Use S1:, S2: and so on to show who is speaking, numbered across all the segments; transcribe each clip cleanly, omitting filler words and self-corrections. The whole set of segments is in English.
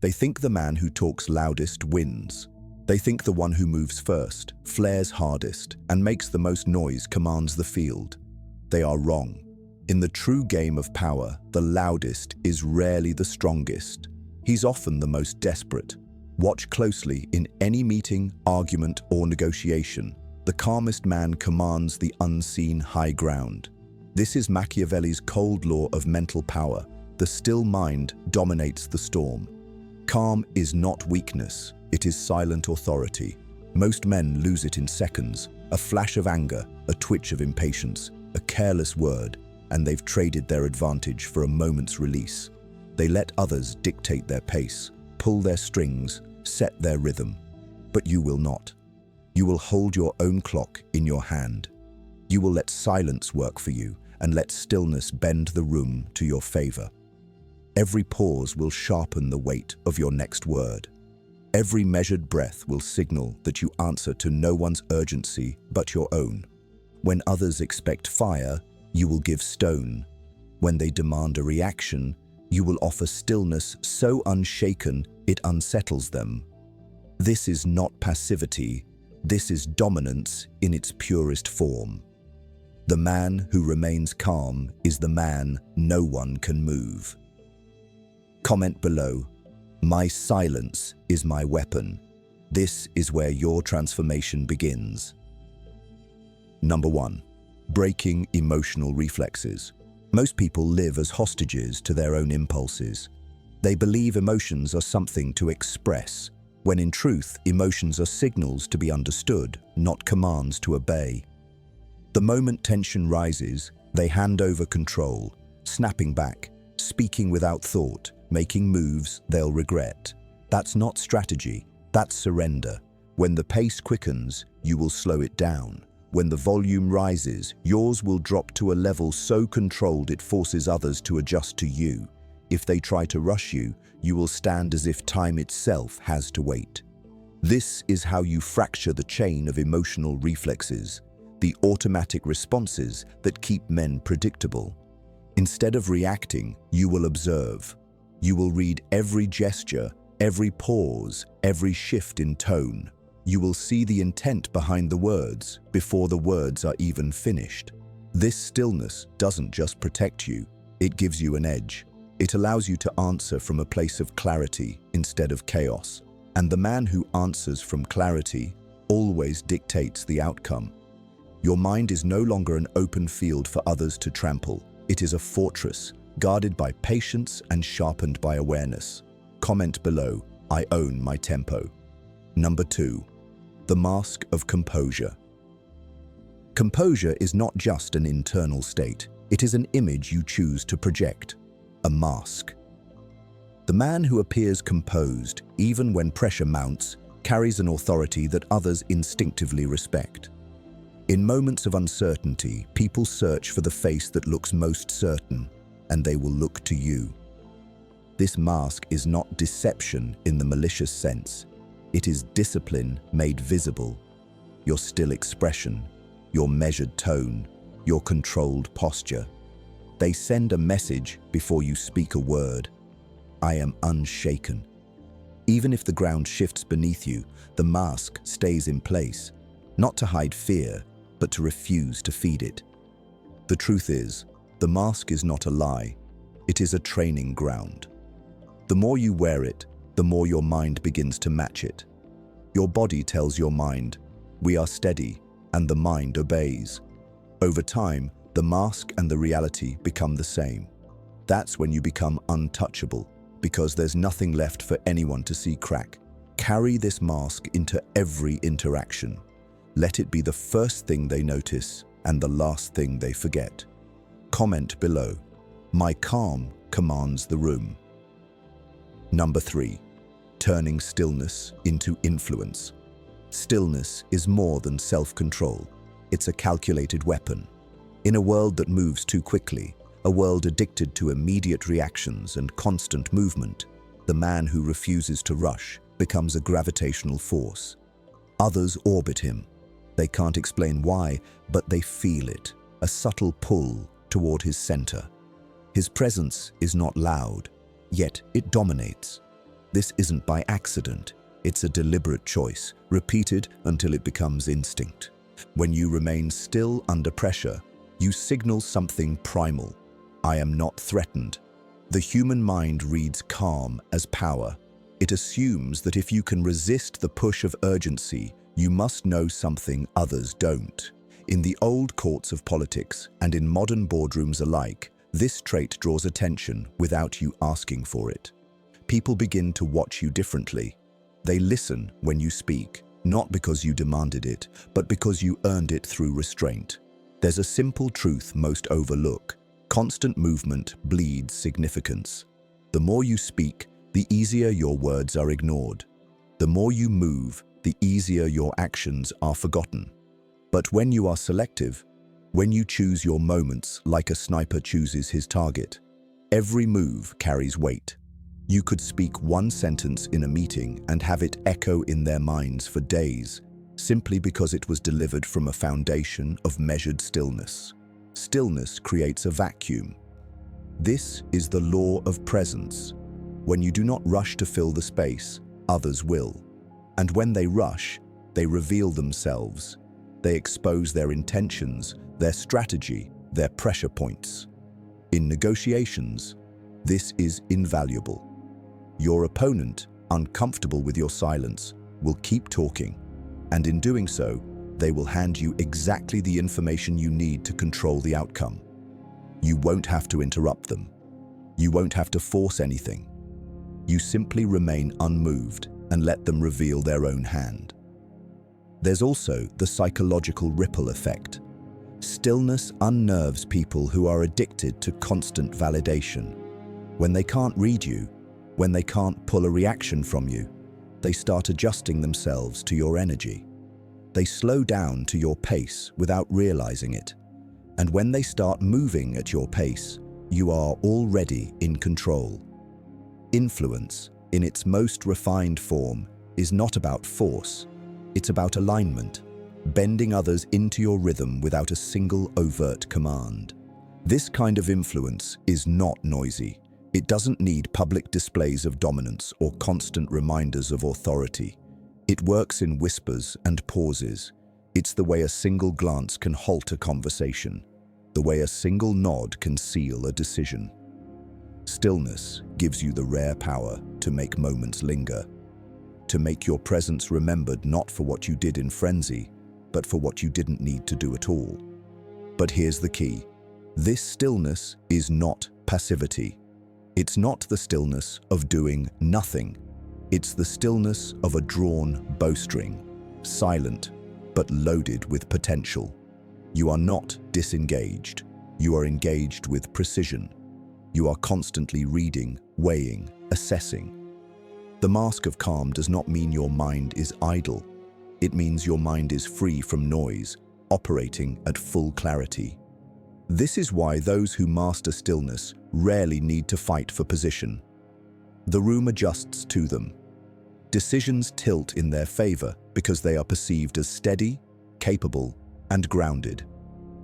S1: They think the man who talks loudest wins. They think the one who moves first, flares hardest, and makes the most noise commands the field. They are wrong. In the true game of power, the loudest is rarely the strongest. He's often the most desperate. Watch closely in any meeting, argument, or negotiation. The calmest man commands the unseen high ground. This is Machiavelli's cold law of mental power. The still mind dominates the storm. Calm is not weakness, it is silent authority. Most men lose it in seconds. A flash of anger, a twitch of impatience, a careless word, and they've traded their advantage for a moment's release. They let others dictate their pace, pull their strings, set their rhythm. But you will not. You will hold your own clock in your hand. You will let silence work for you and let stillness bend the room to your favor. Every pause will sharpen the weight of your next word. Every measured breath will signal that you answer to no one's urgency but your own. When others expect fire, you will give stone. When they demand a reaction, you will offer stillness so unshaken it unsettles them. This is not passivity, this is dominance in its purest form. The man who remains calm is the man no one can move. Comment below, "My silence is my weapon." This is where your transformation begins. Number 1. Breaking emotional reflexes. Most people live as hostages to their own impulses. They believe emotions are something to express, when in truth, emotions are signals to be understood, not commands to obey. The moment tension rises, they hand over control, snapping back, speaking without thought, making moves they'll regret. That's not strategy, that's surrender. When the pace quickens, you will slow it down. When the volume rises, yours will drop to a level so controlled it forces others to adjust to you. If they try to rush you, you will stand as if time itself has to wait. This is how you fracture the chain of emotional reflexes, the automatic responses that keep men predictable. Instead of reacting, you will observe. You will read every gesture, every pause, every shift in tone. You will see the intent behind the words before the words are even finished. This stillness doesn't just protect you, it gives you an edge. It allows you to answer from a place of clarity instead of chaos. And the man who answers from clarity always dictates the outcome. Your mind is no longer an open field for others to trample. It is a fortress, guarded by patience and sharpened by awareness. Comment below, "I own my tempo." Number 2. The mask of composure. Composure is not just an internal state. It is an image you choose to project. A mask. The man who appears composed, even when pressure mounts, carries an authority that others instinctively respect. In moments of uncertainty, people search for the face that looks most certain, and they will look to you. This mask is not deception in the malicious sense. It is discipline made visible. Your still expression, your measured tone, your controlled posture. They send a message before you speak a word. I am unshaken. Even if the ground shifts beneath you, the mask stays in place, not to hide fear, but to refuse to feed it. The truth is, the mask is not a lie. It is a training ground. The more you wear it, the more your mind begins to match it. Your body tells your mind, "We are steady," and the mind obeys. Over time, the mask and the reality become the same. That's when you become untouchable, because there's nothing left for anyone to see crack. Carry this mask into every interaction. Let it be the first thing they notice and the last thing they forget. Comment below, "My calm commands the room." Number 3. Turning stillness into influence. Stillness is more than self-control. It's a calculated weapon. In a world that moves too quickly, a world addicted to immediate reactions and constant movement, the man who refuses to rush becomes a gravitational force. Others orbit him. They can't explain why, but they feel it, a subtle pull toward his center. His presence is not loud, yet it dominates. This isn't by accident. It's a deliberate choice, repeated until it becomes instinct. When you remain still under pressure, you signal something primal. I am not threatened. The human mind reads calm as power. It assumes that if you can resist the push of urgency, you must know something others don't. In the old courts of politics and in modern boardrooms alike, this trait draws attention without you asking for it. People begin to watch you differently. They listen when you speak, not because you demanded it, but because you earned it through restraint. There's a simple truth most overlook. Constant movement bleeds significance. The more you speak, the easier your words are ignored. The more you move, the easier your actions are forgotten. But when you are selective, when you choose your moments like a sniper chooses his target, every move carries weight. You could speak one sentence in a meeting and have it echo in their minds for days, simply because it was delivered from a foundation of measured stillness. Stillness creates a vacuum. This is the law of presence. When you do not rush to fill the space, others will. And when they rush, they reveal themselves. They expose their intentions, their strategy, their pressure points. In negotiations, this is invaluable. Your opponent, uncomfortable with your silence, will keep talking, and in doing so, they will hand you exactly the information you need to control the outcome. You won't have to interrupt them. You won't have to force anything. You simply remain unmoved and let them reveal their own hand. There's also the psychological ripple effect. Stillness unnerves people who are addicted to constant validation. When they can't read you, when they can't pull a reaction from you, they start adjusting themselves to your energy. They slow down to your pace without realizing it. And when they start moving at your pace, you are already in control. Influence, in its most refined form, is not about force. It's about alignment, bending others into your rhythm without a single overt command. This kind of influence is not noisy. It doesn't need public displays of dominance or constant reminders of authority. It works in whispers and pauses. It's the way a single glance can halt a conversation, the way a single nod can seal a decision. Stillness gives you the rare power to make moments linger, to make your presence remembered not for what you did in frenzy, but for what you didn't need to do at all. But here's the key. This stillness is not passivity. It's not the stillness of doing nothing. It's the stillness of a drawn bowstring, silent but loaded with potential. You are not disengaged. You are engaged with precision. You are constantly reading, weighing, assessing. The mask of calm does not mean your mind is idle. It means your mind is free from noise, operating at full clarity. This is why those who master stillness rarely need to fight for position. The room adjusts to them. Decisions tilt in their favor because they are perceived as steady, capable, and grounded.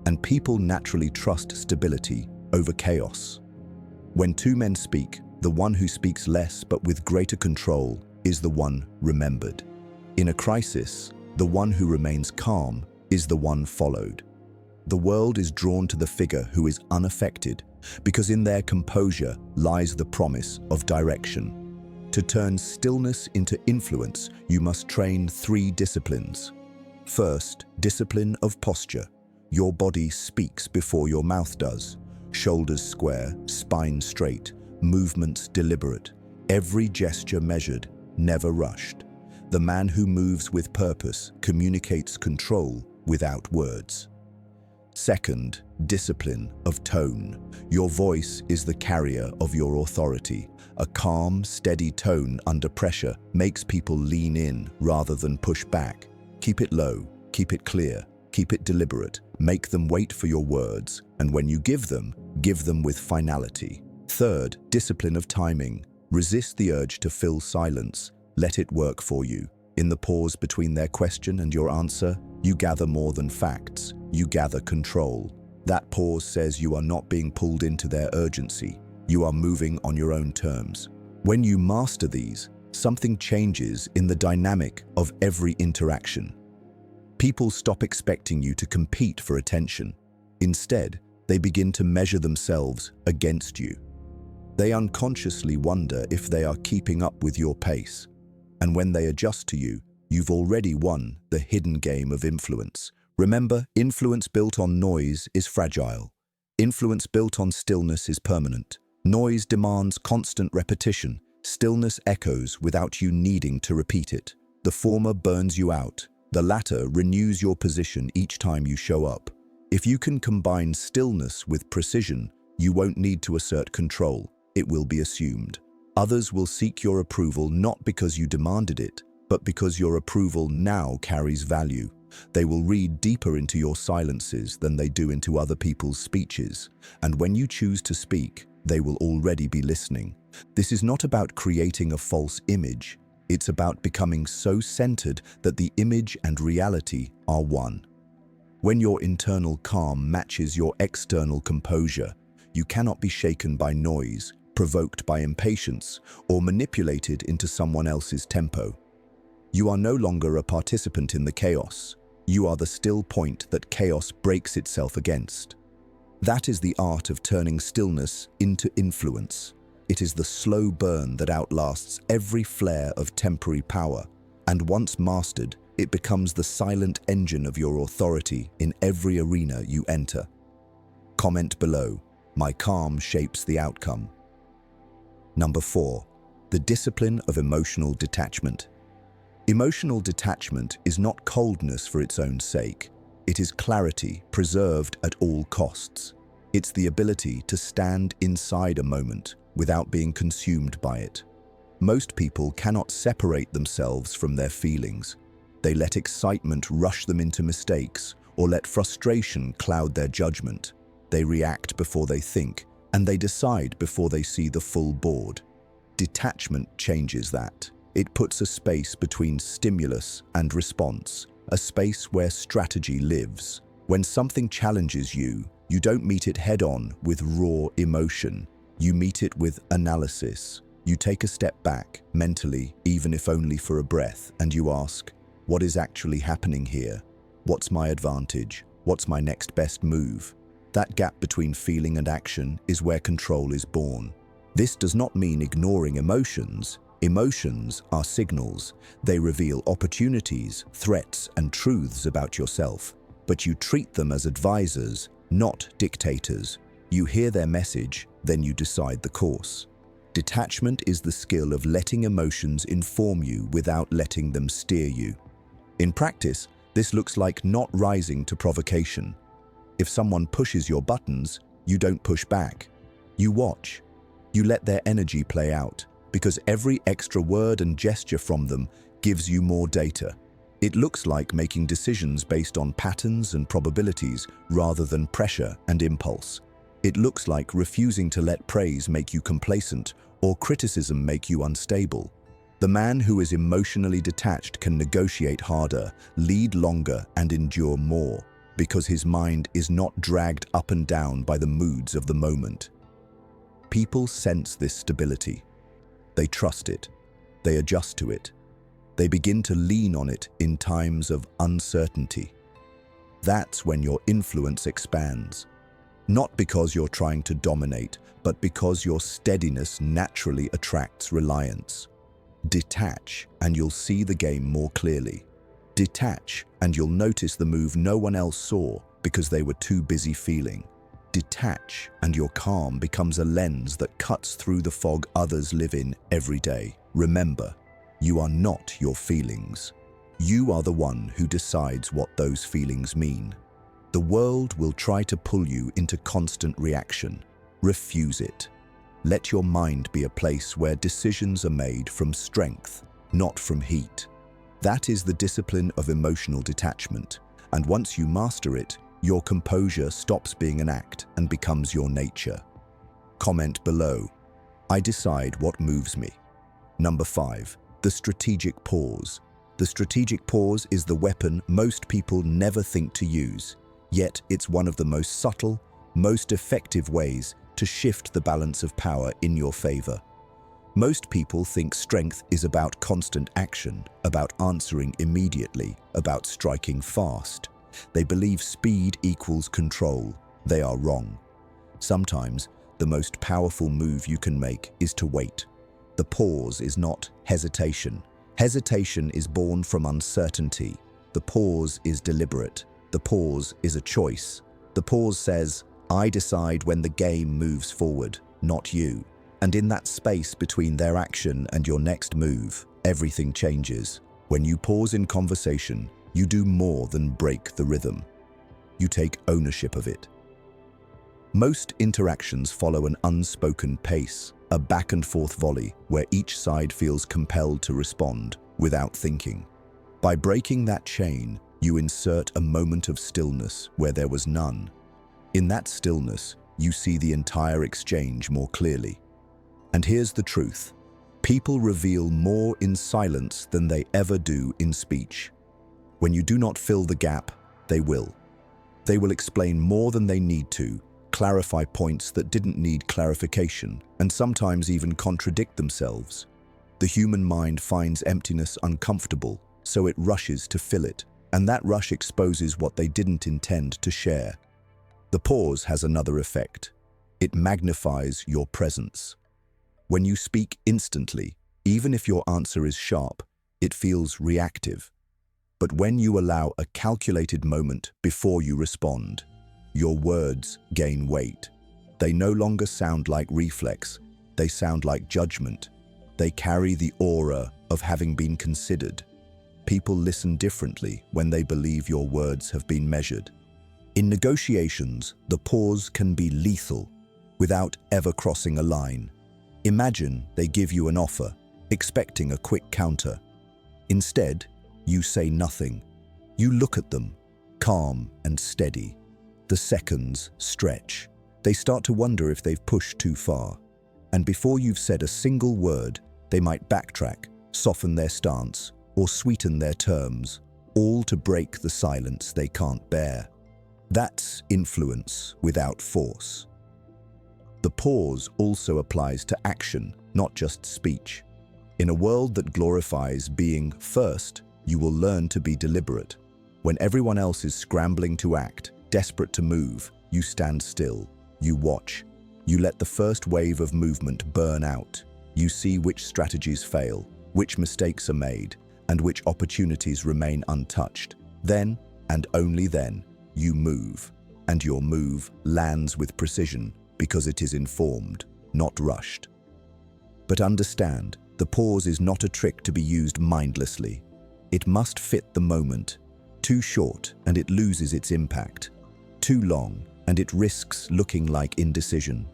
S1: And people naturally trust stability over chaos. When two men speak, the one who speaks less but with greater control is the one remembered. In a crisis, the one who remains calm is the one followed. The world is drawn to the figure who is unaffected because in their composure lies the promise of direction. To turn stillness into influence, you must train 3 disciplines. First, discipline of posture. Your body speaks before your mouth does. Shoulders square, spine straight, movements deliberate, every gesture measured, never rushed. The man who moves with purpose communicates control without words. Second, discipline of tone. Your voice is the carrier of your authority. A calm, steady tone under pressure makes people lean in rather than push back. Keep it low, keep it clear, keep it deliberate. Make them wait for your words, and when you give them with finality. Third, discipline of timing. Resist the urge to fill silence. Let it work for you. In the pause between their question and your answer, you gather more than facts. You gather control. That pause says you are not being pulled into their urgency. You are moving on your own terms. When you master these, something changes in the dynamic of every interaction. People stop expecting you to compete for attention. Instead, they begin to measure themselves against you. They unconsciously wonder if they are keeping up with your pace. And when they adjust to you, you've already won the hidden game of influence. Remember, influence built on noise is fragile. Influence built on stillness is permanent. Noise demands constant repetition. Stillness echoes without you needing to repeat it. The former burns you out. The latter renews your position each time you show up. If you can combine stillness with precision, you won't need to assert control. It will be assumed. Others will seek your approval not because you demanded it, but because your approval now carries value. They will read deeper into your silences than they do into other people's speeches. And when you choose to speak, they will already be listening. This is not about creating a false image. It's about becoming so centered that the image and reality are one. When your internal calm matches your external composure, you cannot be shaken by noise, provoked by impatience, or manipulated into someone else's tempo. You are no longer a participant in the chaos. You are the still point that chaos breaks itself against. That is the art of turning stillness into influence. It is the slow burn that outlasts every flare of temporary power, and once mastered, it becomes the silent engine of your authority in every arena you enter. Comment below. My calm shapes the outcome. Number 4. The discipline of emotional detachment. Emotional detachment is not coldness for its own sake. It is clarity preserved at all costs. It's the ability to stand inside a moment without being consumed by it. Most people cannot separate themselves from their feelings. They let excitement rush them into mistakes or let frustration cloud their judgment. They react before they think, and they decide before they see the full board. Detachment changes that. It puts a space between stimulus and response, a space where strategy lives. When something challenges you, you don't meet it head-on with raw emotion. You meet it with analysis. You take a step back, mentally, even if only for a breath, and you ask, what is actually happening here? What's my advantage? What's my next best move? That gap between feeling and action is where control is born. This does not mean ignoring emotions. Emotions are signals. They reveal opportunities, threats, and truths about yourself. But you treat them as advisors, not dictators. You hear their message, then you decide the course. Detachment is the skill of letting emotions inform you without letting them steer you. In practice, this looks like not rising to provocation. If someone pushes your buttons, you don't push back. You watch. You let their energy play out, because every extra word and gesture from them gives you more data. It looks like making decisions based on patterns and probabilities rather than pressure and impulse. It looks like refusing to let praise make you complacent or criticism make you unstable. The man who is emotionally detached can negotiate harder, lead longer, and endure more, because his mind is not dragged up and down by the moods of the moment. People sense this stability. They trust it. They adjust to it. They begin to lean on it in times of uncertainty. That's when your influence expands. Not because you're trying to dominate, but because your steadiness naturally attracts reliance. Detach, and you'll see the game more clearly. Detach, and you'll notice the move no one else saw because they were too busy feeling. Detach, and your calm becomes a lens that cuts through the fog others live in every day. Remember, you are not your feelings. You are the one who decides what those feelings mean. The world will try to pull you into constant reaction. Refuse it. Let your mind be a place where decisions are made from strength, not from heat. That is the discipline of emotional detachment, and once you master it, your composure stops being an act and becomes your nature. Comment below. I decide what moves me. Number 5. The strategic pause. The strategic pause is the weapon most people never think to use, yet it's one of the most subtle, most effective ways to shift the balance of power in your favor. Most people think strength is about constant action, about answering immediately, about striking fast. They believe speed equals control. They are wrong. Sometimes, the most powerful move you can make is to wait. The pause is not hesitation. Hesitation is born from uncertainty. The pause is deliberate. The pause is a choice. The pause says, I decide when the game moves forward, not you. And in that space between their action and your next move, everything changes. When you pause in conversation, you do more than break the rhythm. You take ownership of it. Most interactions follow an unspoken pace, a back-and-forth volley where each side feels compelled to respond without thinking. By breaking that chain, you insert a moment of stillness where there was none. In that stillness, you see the entire exchange more clearly. And here's the truth. People reveal more in silence than they ever do in speech. When you do not fill the gap, they will. They will explain more than they need to, clarify points that didn't need clarification, and sometimes even contradict themselves. The human mind finds emptiness uncomfortable, so it rushes to fill it, and that rush exposes what they didn't intend to share. The pause has another effect. It magnifies your presence. When you speak instantly, even if your answer is sharp, it feels reactive. But when you allow a calculated moment before you respond, your words gain weight. They no longer sound like reflex, they sound like judgment. They carry the aura of having been considered. People listen differently when they believe your words have been measured. In negotiations, the pause can be lethal without ever crossing a line. Imagine they give you an offer, expecting a quick counter. Instead, you say nothing. You look at them, calm and steady. The seconds stretch. They start to wonder if they've pushed too far. And before you've said a single word, they might backtrack, soften their stance, or sweeten their terms, all to break the silence they can't bear. That's influence without force. The pause also applies to action, not just speech. In a world that glorifies being first, you will learn to be deliberate. When everyone else is scrambling to act, desperate to move, you stand still. You watch. You let the first wave of movement burn out. You see which strategies fail, which mistakes are made, and which opportunities remain untouched. Then, and only then, you move. And your move lands with precision, because it is informed, not rushed. But understand, the pause is not a trick to be used mindlessly. It must fit the moment. Too short, and it loses its impact. Too long, and it risks looking like indecision.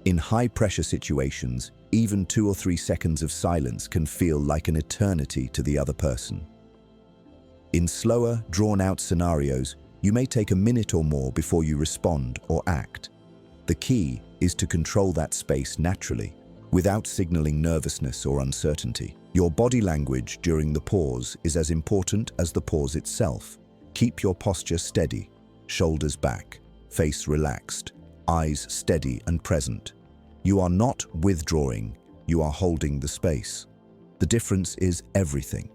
S1: In high-pressure situations, even 2 or 3 seconds of silence can feel like an eternity to the other person. In slower, drawn-out scenarios, you may take a minute or more before you respond or act. The key is to control that space naturally, without signaling nervousness or uncertainty. Your body language during the pause is as important as the pause itself. Keep your posture steady, shoulders back, face relaxed, eyes steady and present. You are not withdrawing, you are holding the space. The difference is everything.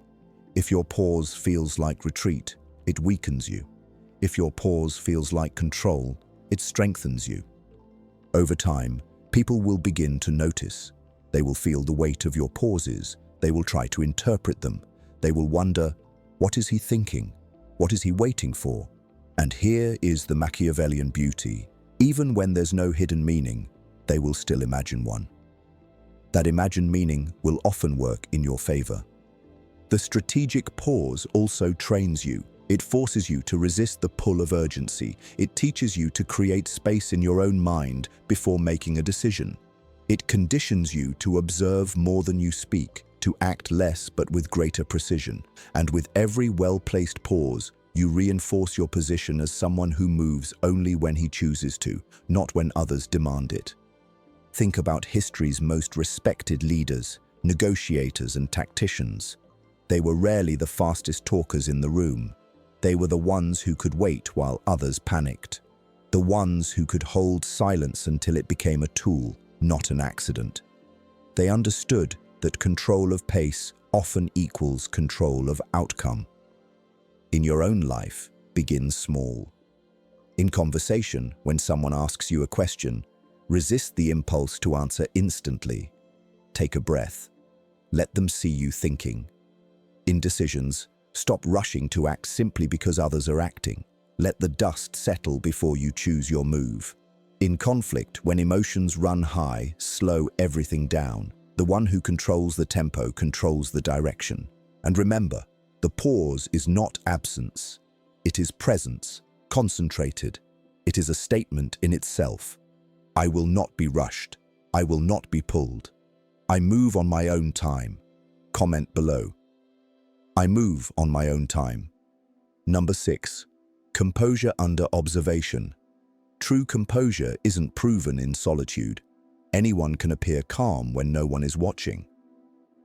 S1: If your pause feels like retreat, it weakens you. If your pause feels like control, it strengthens you. Over time, people will begin to notice. They will feel the weight of your pauses. They will try to interpret them. They will wonder, what is he thinking? What is he waiting for? And here is the Machiavellian beauty. Even when there's no hidden meaning, they will still imagine one. That imagined meaning will often work in your favor. The strategic pause also trains you. It forces you to resist the pull of urgency. It teaches you to create space in your own mind before making a decision. It conditions you to observe more than you speak, to act less but with greater precision. And with every well-placed pause, you reinforce your position as someone who moves only when he chooses to, not when others demand it. Think about history's most respected leaders, negotiators and tacticians. They were rarely the fastest talkers in the room. They were the ones who could wait while others panicked. The ones who could hold silence until it became a tool, not an accident. They understood that control of pace often equals control of outcome. In your own life, begin small. In conversation, when someone asks you a question, resist the impulse to answer instantly. Take a breath. Let them see you thinking. In decisions, stop rushing to act simply because others are acting. Let the dust settle before you choose your move. In conflict, when emotions run high, slow everything down. The one who controls the tempo controls the direction. And remember, the pause is not absence. It is presence, concentrated. It is a statement in itself. I will not be rushed. I will not be pulled. I move on my own time. Comment below. I move on my own time. Number 6. Composure under observation. True composure isn't proven in solitude. Anyone can appear calm when no one is watching.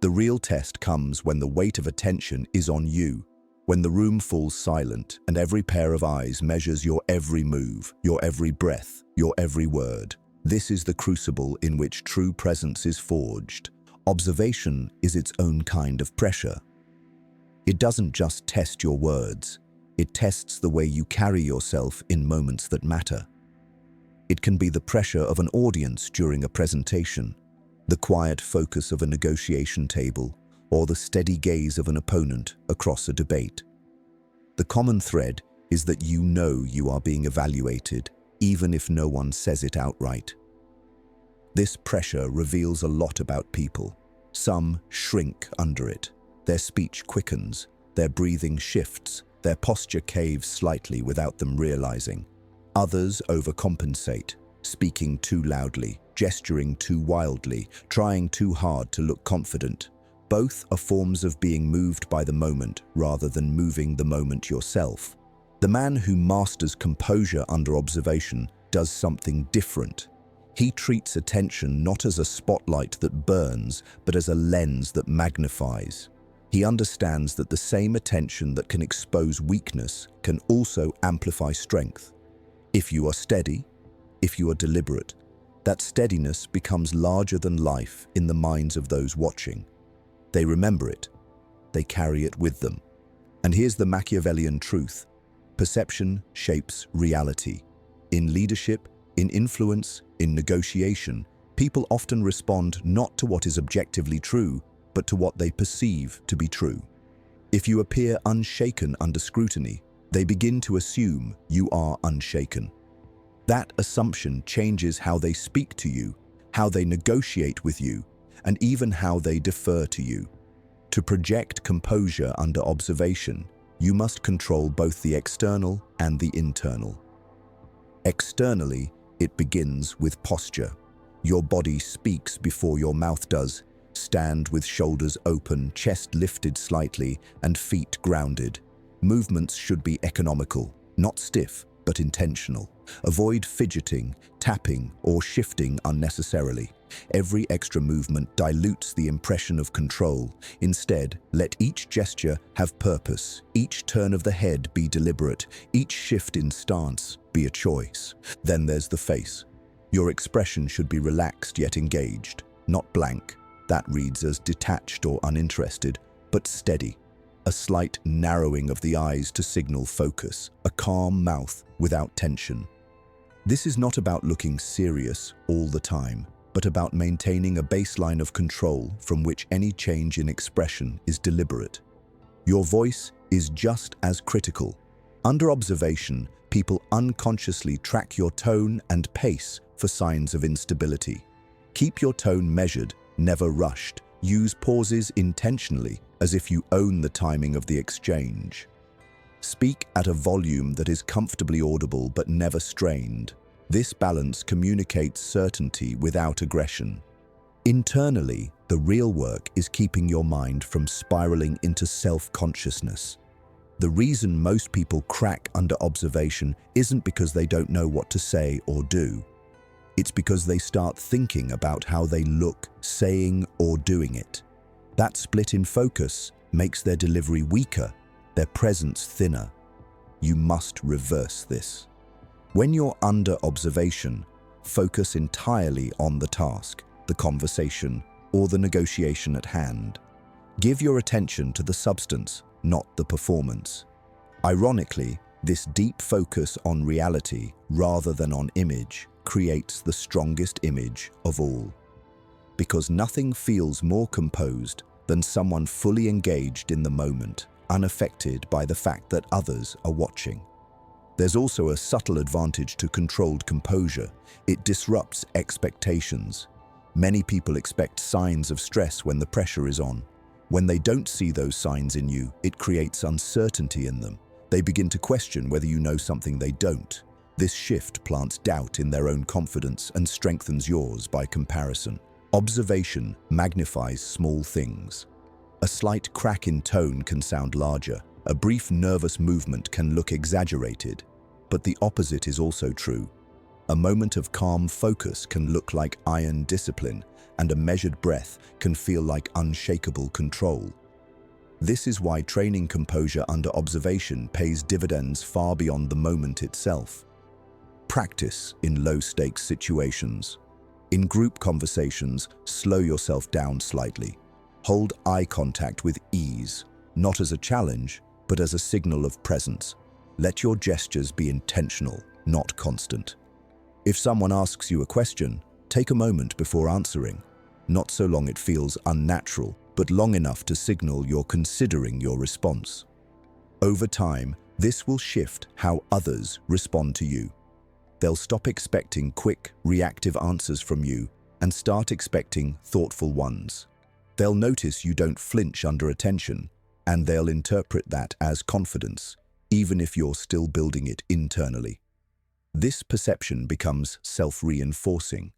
S1: The real test comes when the weight of attention is on you, when the room falls silent and every pair of eyes measures your every move, your every breath, your every word. This is the crucible in which true presence is forged. Observation is its own kind of pressure. It doesn't just test your words, it tests the way you carry yourself in moments that matter. It can be the pressure of an audience during a presentation, the quiet focus of a negotiation table, or the steady gaze of an opponent across a debate. The common thread is that you know you are being evaluated, even if no one says it outright. This pressure reveals a lot about people. Some shrink under it. Their speech quickens, their breathing shifts, their posture caves slightly without them realizing. Others overcompensate, speaking too loudly, gesturing too wildly, trying too hard to look confident. Both are forms of being moved by the moment rather than moving the moment yourself. The man who masters composure under observation does something different. He treats attention not as a spotlight that burns, but as a lens that magnifies. He understands that the same attention that can expose weakness can also amplify strength. If you are steady, if you are deliberate, that steadiness becomes larger than life in the minds of those watching. They remember it. They carry it with them. And here's the Machiavellian truth. Perception shapes reality. In leadership, in influence, in negotiation, people often respond not to what is objectively true, but to what they perceive to be true. If you appear unshaken under scrutiny, they begin to assume you are unshaken. That assumption changes how they speak to you, how they negotiate with you, and even how they defer to you. To project composure under observation, you must control both the external and the internal. Externally, it begins with posture. Your body speaks before your mouth does. Stand with shoulders open, chest lifted slightly, and feet grounded. Movements should be economical, not stiff, but intentional. Avoid fidgeting, tapping, or shifting unnecessarily. Every extra movement dilutes the impression of control. Instead, let each gesture have purpose, each turn of the head be deliberate, each shift in stance be a choice. Then there's the face. Your expression should be relaxed yet engaged, not blank. That reads as detached or uninterested, but steady. A slight narrowing of the eyes to signal focus, a calm mouth without tension. This is not about looking serious all the time, but about maintaining a baseline of control from which any change in expression is deliberate. Your voice is just as critical. Under observation, people unconsciously track your tone and pace for signs of instability. Keep your tone measured, never rushed. Use pauses intentionally, as if you own the timing of the exchange. Speak at a volume that is comfortably audible but never strained. This balance communicates certainty without aggression. Internally, the real work is keeping your mind from spiraling into self-consciousness. The reason most people crack under observation isn't because they don't know what to say or do. It's because they start thinking about how they look, saying or doing it. That split in focus makes their delivery weaker, their presence thinner. You must reverse this. When you're under observation, focus entirely on the task, the conversation, or the negotiation at hand. Give your attention to the substance, not the performance. Ironically, this deep focus on reality rather than on image creates the strongest image of all. Because nothing feels more composed than someone fully engaged in the moment, unaffected by the fact that others are watching. There's also a subtle advantage to controlled composure. It disrupts expectations. Many people expect signs of stress when the pressure is on. When they don't see those signs in you, it creates uncertainty in them. They begin to question whether you know something they don't. This shift plants doubt in their own confidence and strengthens yours by comparison. Observation magnifies small things. A slight crack in tone can sound larger. A brief nervous movement can look exaggerated. But the opposite is also true. A moment of calm focus can look like iron discipline, and a measured breath can feel like unshakable control. This is why training composure under observation pays dividends far beyond the moment itself. Practice in low-stakes situations. In group conversations, slow yourself down slightly. Hold eye contact with ease, not as a challenge, but as a signal of presence. Let your gestures be intentional, not constant. If someone asks you a question, take a moment before answering. Not so long it feels unnatural, but long enough to signal you're considering your response. Over time, this will shift how others respond to you. They'll stop expecting quick, reactive answers from you and start expecting thoughtful ones. They'll notice you don't flinch under attention, and they'll interpret that as confidence, even if you're still building it internally. This perception becomes self-reinforcing.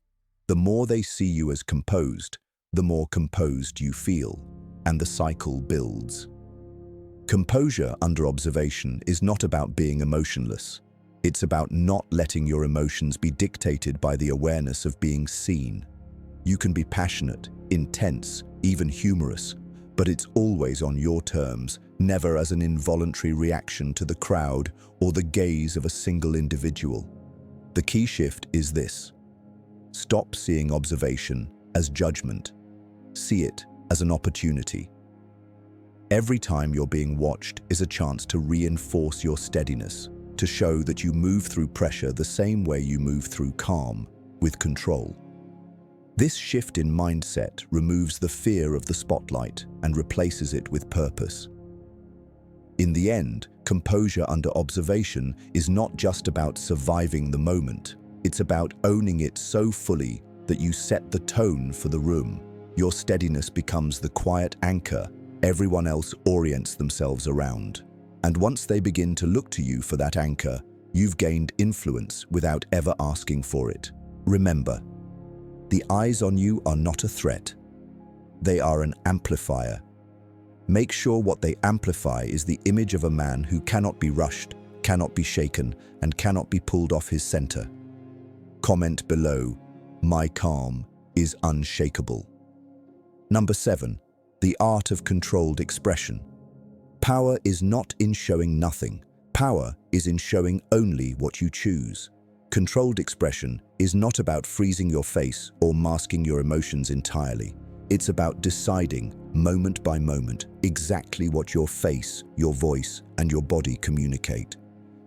S1: The more they see you as composed, the more composed you feel, and the cycle builds. Composure under observation is not about being emotionless. It's about not letting your emotions be dictated by the awareness of being seen. You can be passionate, intense, even humorous, but it's always on your terms, never as an involuntary reaction to the crowd or the gaze of a single individual. The key shift is this: stop seeing observation as judgment. See it as an opportunity. Every time you're being watched is a chance to reinforce your steadiness, to show that you move through pressure the same way you move through calm, with control. This shift in mindset removes the fear of the spotlight and replaces it with purpose. In the end, composure under observation is not just about surviving the moment. It's about owning it so fully that you set the tone for the room. Your steadiness becomes the quiet anchor everyone else orients themselves around. And once they begin to look to you for that anchor, you've gained influence without ever asking for it. Remember, the eyes on you are not a threat. They are an amplifier. Make sure what they amplify is the image of a man who cannot be rushed, cannot be shaken, and cannot be pulled off his center. Comment below, "My calm is unshakable." Number 7, the art of controlled expression. Power is not in showing nothing. Power is in showing only what you choose. Controlled expression is not about freezing your face or masking your emotions entirely. It's about deciding, moment by moment, exactly what your face, your voice, and your body communicate.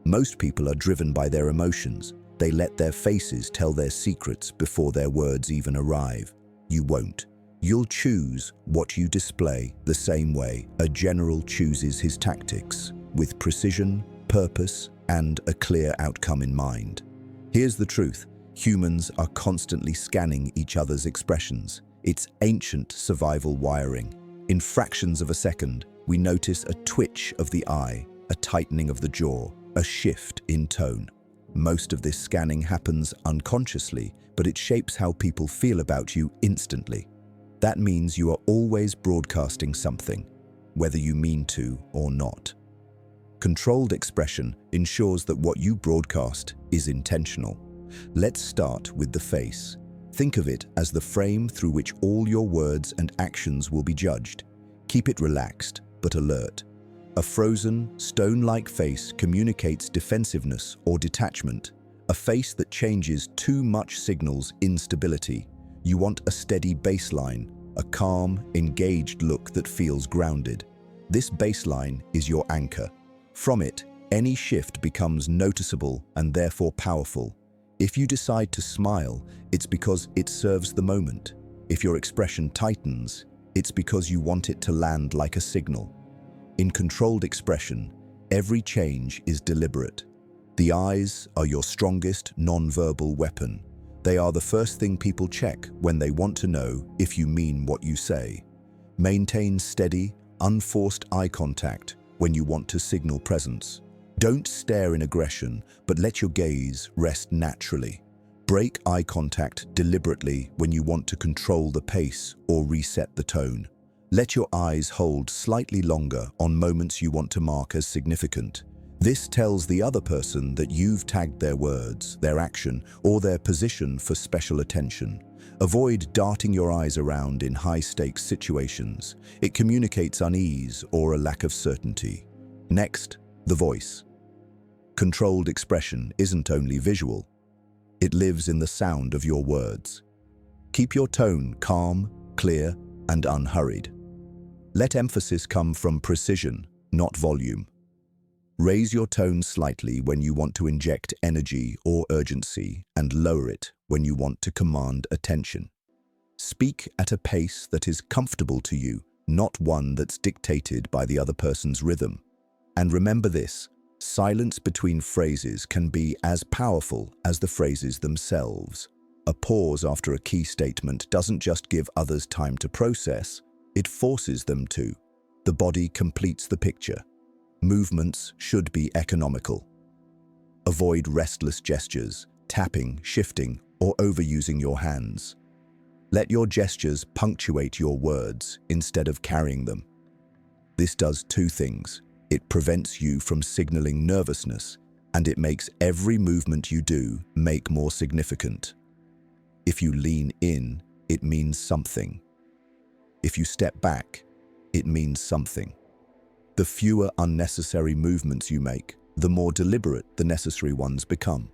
S1: Most people are driven by their emotions. They let their faces tell their secrets before their words even arrive. You won't. You'll choose what you display the same way a general chooses his tactics, with precision, purpose, and a clear outcome in mind. Here's the truth: humans are constantly scanning each other's expressions. It's ancient survival wiring. In fractions of a second, we notice a twitch of the eye, a tightening of the jaw, a shift in tone. Most of this scanning happens unconsciously, but it shapes how people feel about you instantly. That means you are always broadcasting something, whether you mean to or not. Controlled expression ensures that what you broadcast is intentional. Let's start with the face. Think of it as the frame through which all your words and actions will be judged. Keep it relaxed, but alert. A frozen, stone-like face communicates defensiveness or detachment. A face that changes too much signals instability. You want a steady baseline, a calm, engaged look that feels grounded. This baseline is your anchor. From it, any shift becomes noticeable and therefore powerful. If you decide to smile, it's because it serves the moment. If your expression tightens, it's because you want it to land like a signal. In controlled expression, every change is deliberate. The eyes are your strongest non-verbal weapon. They are the first thing people check when they want to know if you mean what you say. Maintain steady, unforced eye contact when you want to signal presence. Don't stare in aggression, but let your gaze rest naturally. Break eye contact deliberately when you want to control the pace or reset the tone. Let your eyes hold slightly longer on moments you want to mark as significant. This tells the other person that you've tagged their words, their action, or their position for special attention. Avoid darting your eyes around in high-stakes situations. It communicates unease or a lack of certainty. Next, the voice. Controlled expression isn't only visual. It lives in the sound of your words. Keep your tone calm, clear, and unhurried. Let emphasis come from precision, not volume. Raise your tone slightly when you want to inject energy or urgency, and lower it when you want to command attention. Speak at a pace that is comfortable to you, not one that's dictated by the other person's rhythm. And remember this, silence between phrases can be as powerful as the phrases themselves. A pause after a key statement doesn't just give others time to process, it forces them to. The body completes the picture. Movements should be economical. Avoid restless gestures, tapping, shifting, or overusing your hands. Let your gestures punctuate your words instead of carrying them. This does two things. It prevents you from signaling nervousness, and it makes every movement you do make more significant. If you lean in, it means something. If you step back, it means something. The fewer unnecessary movements you make, the more deliberate the necessary ones become.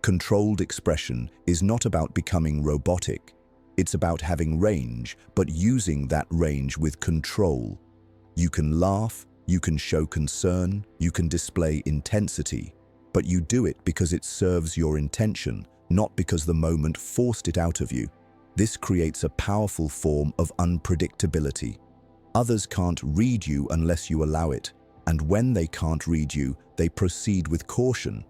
S1: Controlled expression is not about becoming robotic. It's about having range, but using that range with control. You can laugh, you can show concern, you can display intensity, but you do it because it serves your intention, not because the moment forced it out of you. This creates a powerful form of unpredictability. Others can't read you unless you allow it, and when they can't read you, they proceed with caution.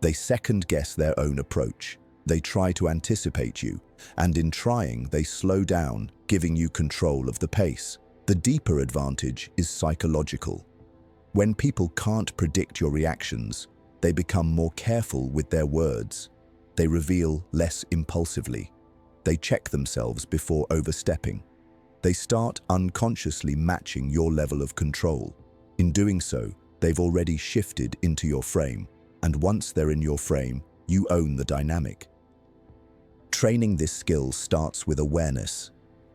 S1: They second-guess their own approach. They try to anticipate you, and in trying, they slow down, giving you control of the pace. The deeper advantage is psychological. When people can't predict your reactions, they become more careful with their words. They reveal less impulsively. They check themselves before overstepping. They start unconsciously matching your level of control. In doing so, they've already shifted into your frame, and once they're in your frame, you own the dynamic. Training this skill starts with awareness.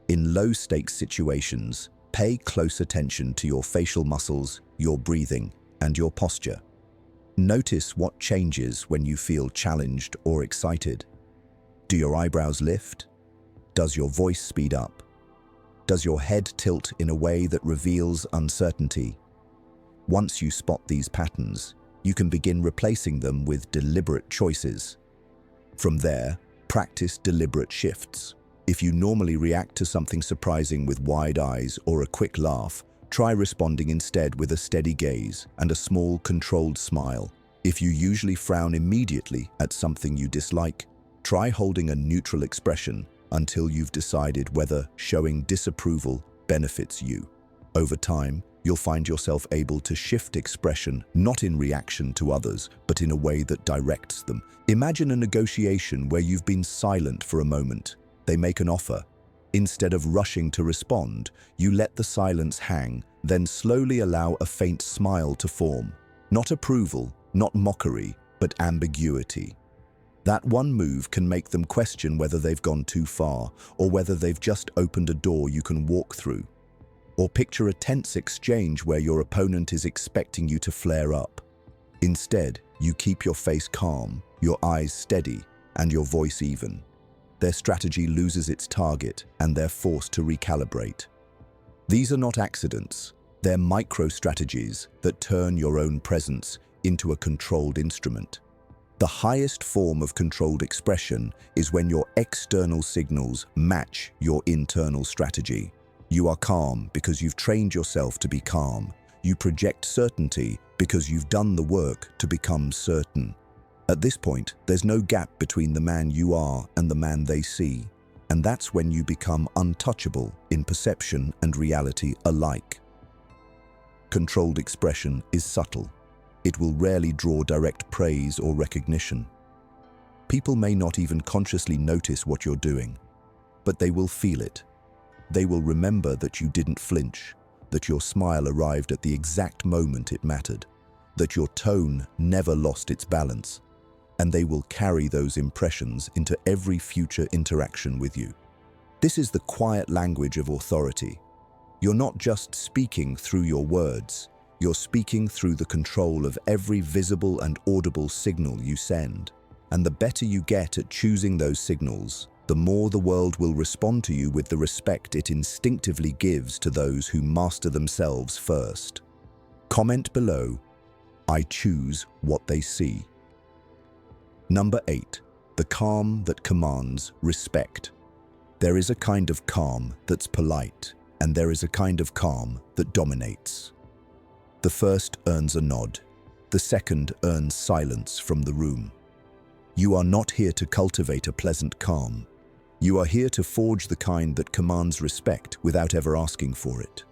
S1: In low-stakes situations, pay close attention to your facial muscles, your breathing, and your posture. Notice what changes when you feel challenged or excited. Do your eyebrows lift? Does your voice speed up? Does your head tilt in a way that reveals uncertainty? Once you spot these patterns, you can begin replacing them with deliberate choices. From there, practice deliberate shifts. If you normally react to something surprising with wide eyes or a quick laugh, try responding instead with a steady gaze and a small, controlled smile. If you usually frown immediately at something you dislike, try holding a neutral expression until you've decided whether showing disapproval benefits you. Over time, you'll find yourself able to shift expression not in reaction to others, but in a way that directs them. Imagine a negotiation where you've been silent for a moment. They make an offer. Instead of rushing to respond, you let the silence hang, then slowly allow a faint smile to form. Not approval, not mockery, but ambiguity. That one move can make them question whether they've gone too far or whether they've just opened a door you can walk through. Or picture a tense exchange where your opponent is expecting you to flare up. Instead, you keep your face calm, your eyes steady, and your voice even. their strategy loses its target and they're forced to recalibrate. These are not accidents, they're micro-strategies that turn your own presence into a controlled instrument. The highest form of controlled expression is when your external signals match your internal strategy. You are calm because you've trained yourself to be calm. You project certainty because you've done the work to become certain. At this point, there's no gap between the man you are and the man they see, and that's when you become untouchable in perception and reality alike. Controlled expression is subtle. It will rarely draw direct praise or recognition. People may not even consciously notice what you're doing, but they will feel it. They will remember that you didn't flinch, that your smile arrived at the exact moment it mattered, that your tone never lost its balance, and they will carry those impressions into every future interaction with you. This is the quiet language of authority. You're not just speaking through your words, you're speaking through the control of every visible and audible signal you send. And the better you get at choosing those signals, the more the world will respond to you with the respect it instinctively gives to those who master themselves first. Comment below, I choose what they see. Number 8. The calm that commands respect. There is a kind of calm that's polite, and there is a kind of calm that dominates. The first earns a nod. The second earns silence from the room. You are not here to cultivate a pleasant calm. You are here to forge the kind that commands respect without ever asking for it.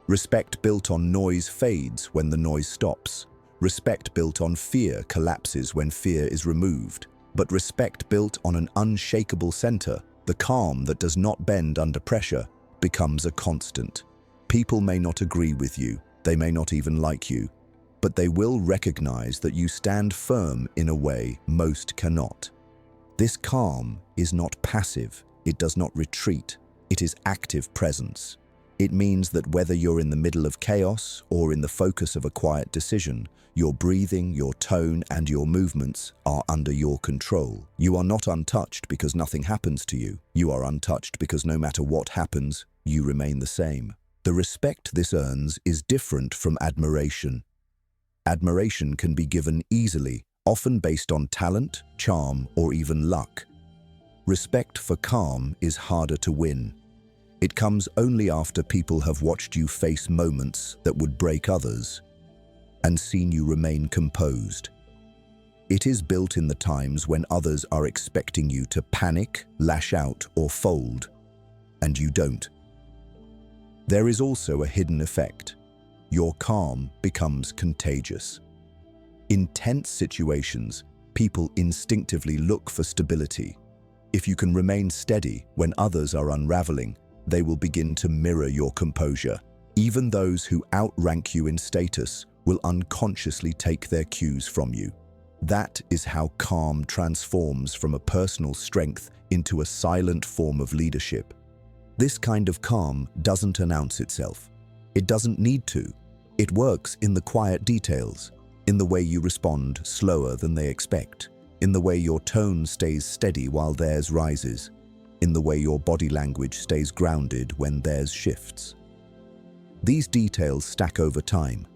S1: Respect built on noise fades when the noise stops. Respect built on fear collapses when fear is removed. But respect built on an unshakable center, the calm that does not bend under pressure, becomes a constant. People may not agree with you, they may not even like you, but they will recognize that you stand firm in a way most cannot. This calm is not passive, it does not retreat, it is active presence. It means that whether you're in the middle of chaos or in the focus of a quiet decision, your breathing, your tone, and your movements are under your control. You are not untouched because nothing happens to you. You are untouched because no matter what happens, you remain the same. The respect this earns is different from admiration. Admiration can be given easily, often based on talent, charm, or even luck. Respect for calm is harder to win. It comes only after people have watched you face moments that would break others and seen you remain composed. It is built in the times when others are expecting you to panic, lash out, or fold, and you don't. There is also a hidden effect. Your calm becomes contagious. In tense situations, people instinctively look for stability. If you can remain steady when others are unraveling, they will begin to mirror your composure. Even those who outrank you in status will unconsciously take their cues from you. That is how calm transforms from a personal strength into a silent form of leadership. This kind of calm doesn't announce itself. It doesn't need to. It works in the quiet details, in the way you respond slower than they expect, in the way your tone stays steady while theirs rises, in the way your body language stays grounded when theirs shifts. These details stack over time,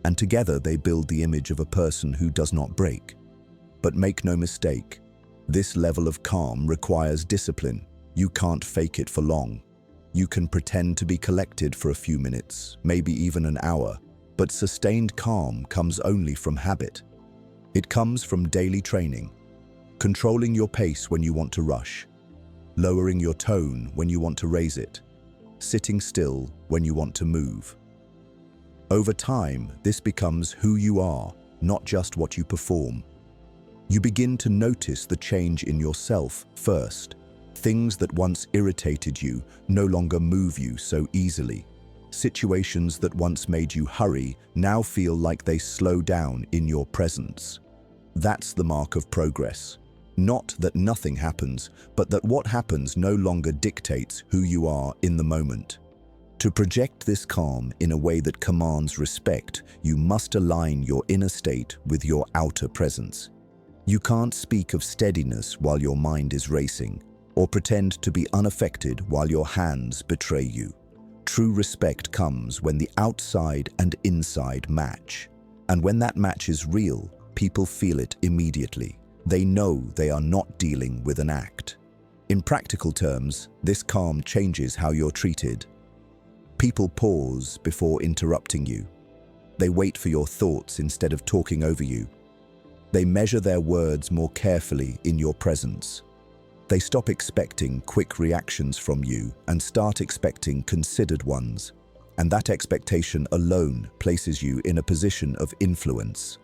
S1: and together they build the image of a person who does not break. But make no mistake, this level of calm requires discipline. You can't fake it for long. You can pretend to be collected for a few minutes, maybe even an hour, but sustained calm comes only from habit. It comes from daily training, controlling your pace when you want to rush, lowering your tone when you want to raise it, sitting still when you want to move. Over time, this becomes who you are, not just what you perform. You begin to notice the change in yourself first. Things that once irritated you no longer move you so easily. Situations that once made you hurry now feel like they slow down in your presence. That's the mark of progress. Not that nothing happens, but that what happens no longer dictates who you are in the moment. To project this calm in a way that commands respect, you must align your inner state with your outer presence. You can't speak of steadiness while your mind is racing. or pretend to be unaffected while your hands betray you. True respect comes when the outside and inside match. And when that match is real, people feel it immediately. They know they are not dealing with an act. In practical terms, this calm changes how you're treated. People pause before interrupting you. They wait for your thoughts instead of talking over you. They measure their words more carefully in your presence. They stop expecting quick reactions from you and start expecting considered ones. And that expectation alone places you in a position of influence.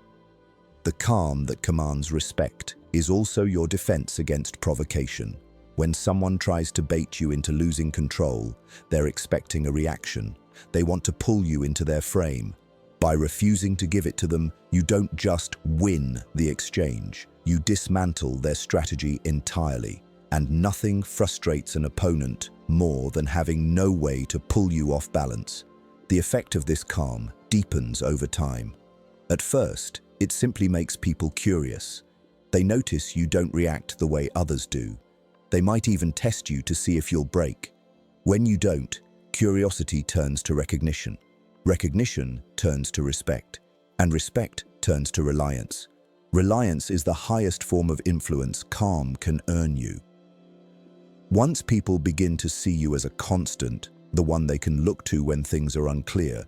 S1: The calm that commands respect is also your defense against provocation. When someone tries to bait you into losing control, they're expecting a reaction. They want to pull you into their frame. By refusing to give it to them, you don't just win the exchange, you dismantle their strategy entirely. And nothing frustrates an opponent more than having no way to pull you off balance. The effect of this calm deepens over time. At first, it simply makes people curious. They notice you don't react the way others do. They might even test you to see if you'll break. When you don't, curiosity turns to recognition. Recognition turns to respect. And respect turns to reliance. Reliance is the highest form of influence calm can earn you. Once people begin to see you as a constant, the one they can look to when things are unclear,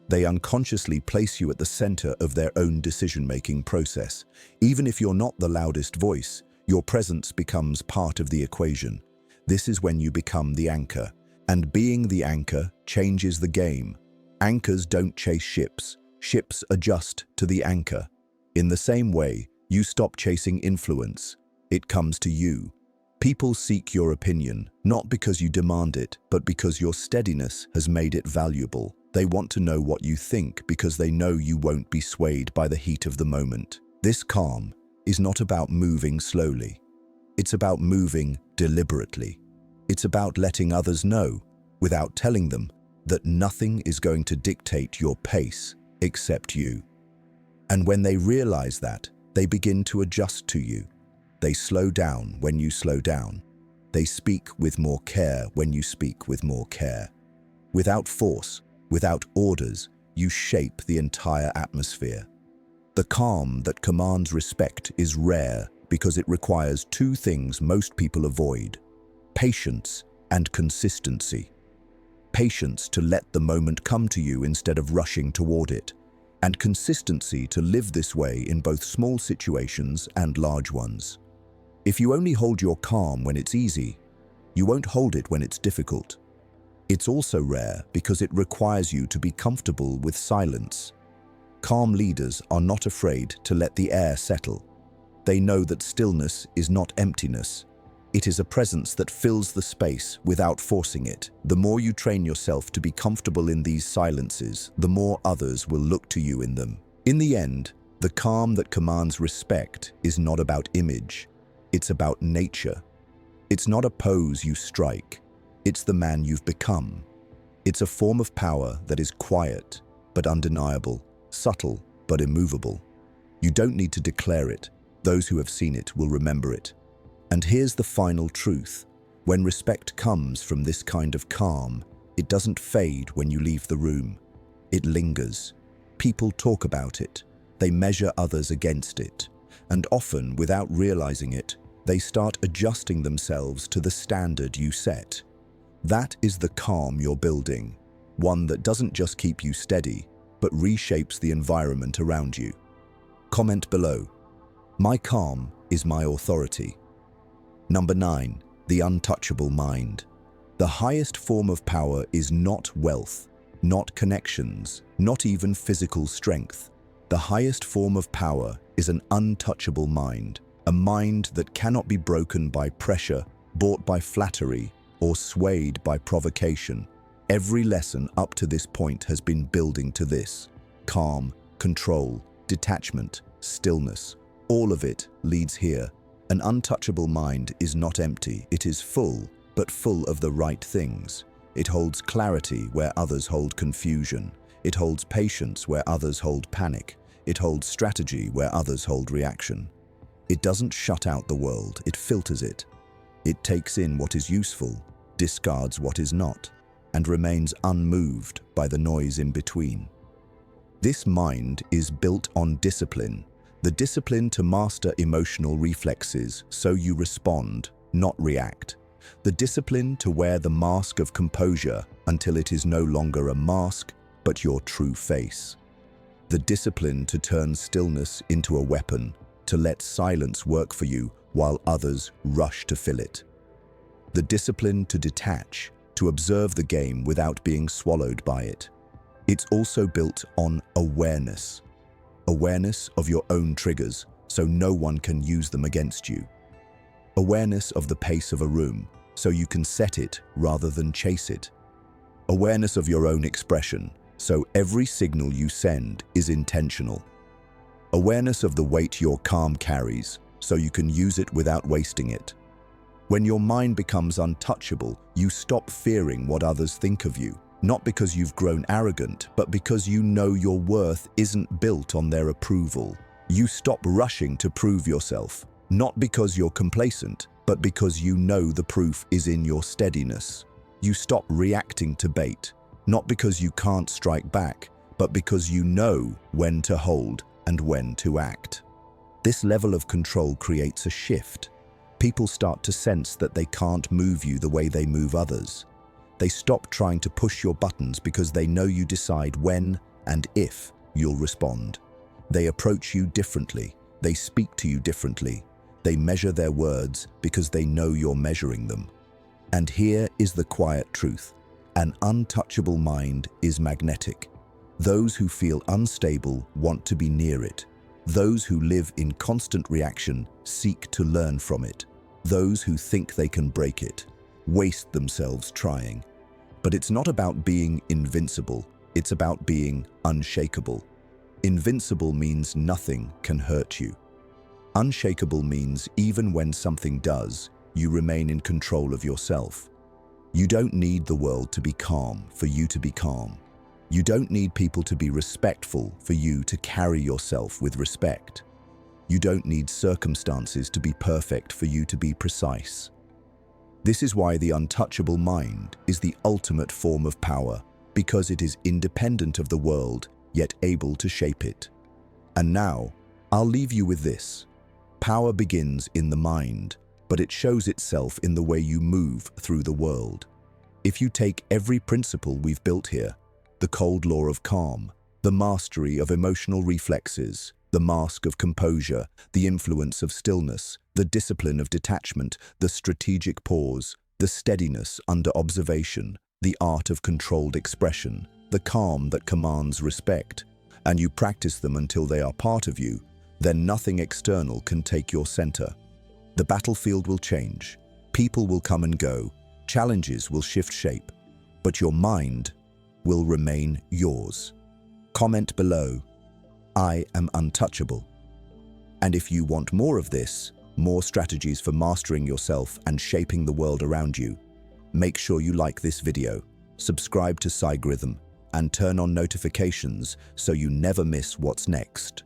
S1: they unconsciously place you at the center of their own decision-making process. Even if you're not the loudest voice, your presence becomes part of the equation. This is when you become the anchor. And being the anchor changes the game. Anchors don't chase ships. Ships adjust to the anchor. In the same way, you stop chasing influence. It comes to you. People seek your opinion, not because you demand it, but because your steadiness has made it valuable. They want to know what you think because they know you won't be swayed by the heat of the moment. This calm is not about moving slowly. It's about moving deliberately. It's about letting others know, without telling them, that nothing is going to dictate your pace except you. And when they realize that, they begin to adjust to you. They slow down when you slow down. They speak with more care when you speak with more care. Without force, without orders, you shape the entire atmosphere. The calm that commands respect is rare because it requires two things most people avoid: patience and consistency. Patience to let the moment come to you instead of rushing toward it, and consistency to live this way in both small situations and large ones. If you only hold your calm when it's easy, you won't hold it when it's difficult. It's also rare because it requires you to be comfortable with silence. Calm leaders are not afraid to let the air settle. They know that stillness is not emptiness. It is a presence that fills the space without forcing it. The more you train yourself to be comfortable in these silences, the more others will look to you in them. In the end, the calm that commands respect is not about image. It's about nature. It's not a pose you strike. It's the man you've become. It's a form of power that is quiet but undeniable, subtle but immovable. You don't need to declare it. Those who have seen it will remember it. And here's the final truth. When respect comes from this kind of calm, it doesn't fade when you leave the room. It lingers. People talk about it. They measure others against it. And often, without realizing it, they start adjusting themselves to the standard you set. That is the calm you're building, one that doesn't just keep you steady, but reshapes the environment around you. Comment below. My calm is my authority. Number 9. The untouchable mind. The highest form of power is not wealth, not connections, not even physical strength. The highest form of power is an untouchable mind, a mind that cannot be broken by pressure, bought by flattery, or swayed by provocation. Every lesson up to this point has been building to this. Calm, control, detachment, stillness. All of it leads here. An untouchable mind is not empty. It is full, but full of the right things. It holds clarity where others hold confusion. It holds patience where others hold panic. It holds strategy where others hold reaction. It doesn't shut out the world, it filters it. It takes in what is useful, discards what is not, and remains unmoved by the noise in between. This mind is built on discipline, the discipline to master emotional reflexes so you respond, not react. The discipline to wear the mask of composure until it is no longer a mask, but your true face. The discipline to turn stillness into a weapon, to let silence work for you while others rush to fill it. The discipline to detach, to observe the game without being swallowed by it. It's also built on awareness. Awareness of your own triggers, so no one can use them against you. Awareness of the pace of a room, so you can set it rather than chase it. Awareness of your own expression, so every signal you send is intentional. Awareness of the weight your calm carries, so you can use it without wasting it. When your mind becomes untouchable, you stop fearing what others think of you, not because you've grown arrogant, but because you know your worth isn't built on their approval. You stop rushing to prove yourself, not because you're complacent, but because you know the proof is in your steadiness. You stop reacting to bait, not because you can't strike back, but because you know when to hold and when to act. This level of control creates a shift. People start to sense that they can't move you the way they move others. They stop trying to push your buttons because they know you decide when and if you'll respond. They approach you differently. They speak to you differently. They measure their words because they know you're measuring them. And here is the quiet truth. An untouchable mind is magnetic. Those who feel unstable want to be near it. Those who live in constant reaction seek to learn from it. Those who think they can break it waste themselves trying. But it's not about being invincible, it's about being unshakable. Invincible means nothing can hurt you. Unshakable means even when something does, you remain in control of yourself. You don't need the world to be calm for you to be calm. You don't need people to be respectful for you to carry yourself with respect. You don't need circumstances to be perfect for you to be precise. This is why the untouchable mind is the ultimate form of power, because it is independent of the world, yet able to shape it. And now, I'll leave you with this. Power begins in the mind, but it shows itself in the way you move through the world. If you take every principle we've built here, the cold law of calm, the mastery of emotional reflexes, the mask of composure, the influence of stillness, the discipline of detachment, the strategic pause, the steadiness under observation, the art of controlled expression, the calm that commands respect, and you practice them until they are part of you, then nothing external can take your center. The battlefield will change, people will come and go, challenges will shift shape, but your mind will remain yours. Comment below, I am untouchable. And if you want more of this, more strategies for mastering yourself and shaping the world around you, make sure you like this video, subscribe to Psygrithm, and turn on notifications so you never miss what's next.